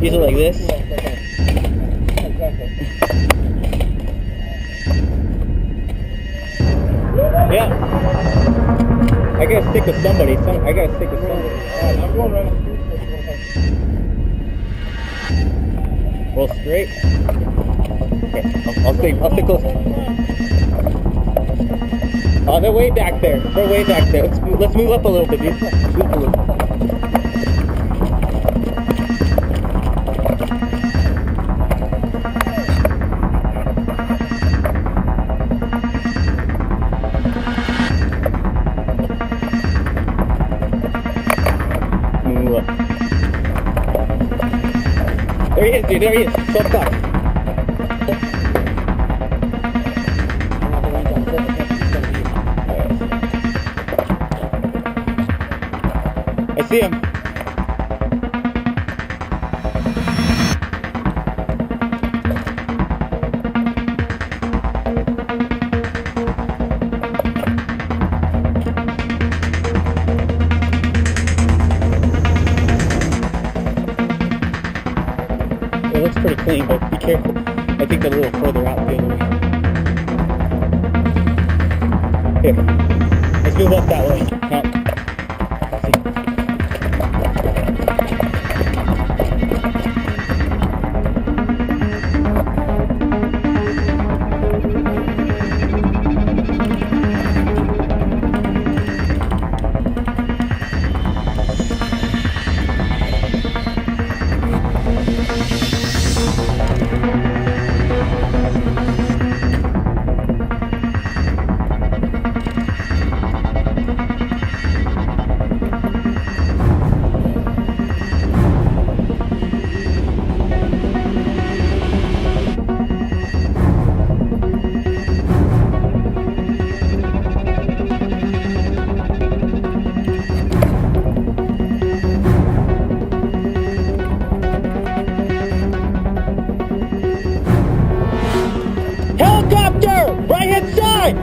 Use it like this. Yeah. I gotta stick with somebody. I gotta stick with somebody. I'm going right. Roll straight. Okay, I'll stay close. Oh, they're way back there. They're way back there. Let's move up a little bit, dude. Move up a little. Move up. There he is, dude. There he is. So far. I see him. It looks pretty clean, but be careful. I think they're a little further out the other way. Here. Let's move up that way. Now. Helicopter! Right hand side!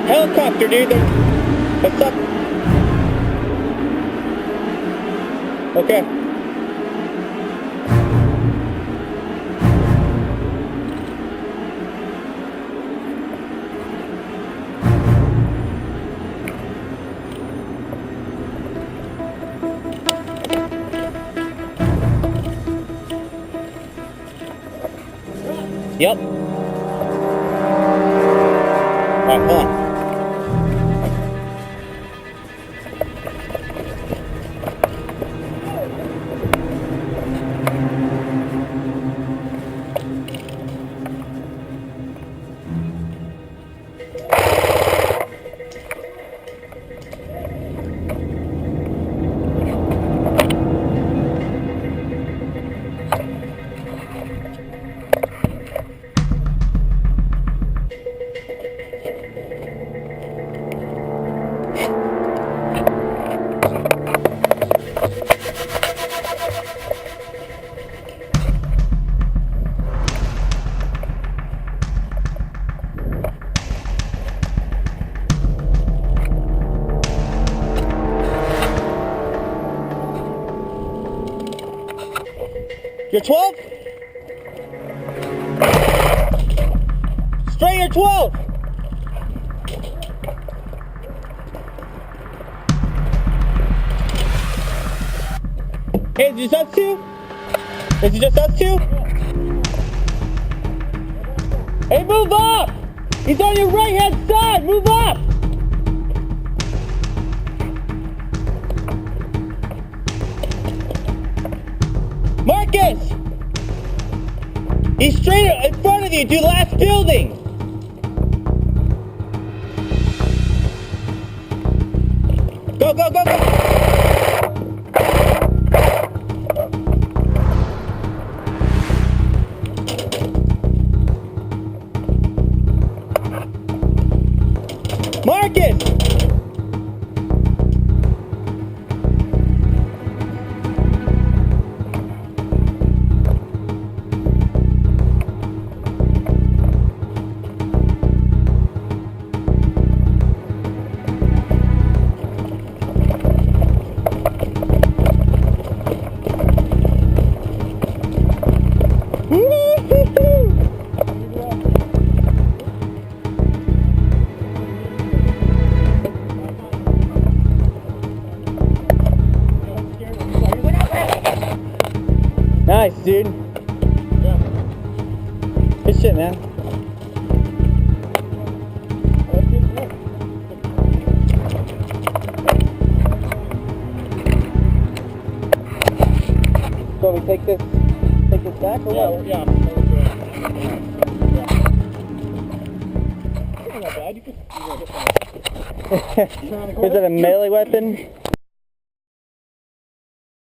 Helicopter, dude. What's up? Okay. Yep. Alright, hold on. You're 12? Straight, you're 12! Hey, is it just us two? Is it just us two? Hey, move up! He's on your right hand side! Move up! Marcus! He's straight in front of you, to the last building! Go, go, go, go! dude. Yeah. Good shit, man. So we take this back or what? Yeah. Not bad. You could Is it a melee weapon?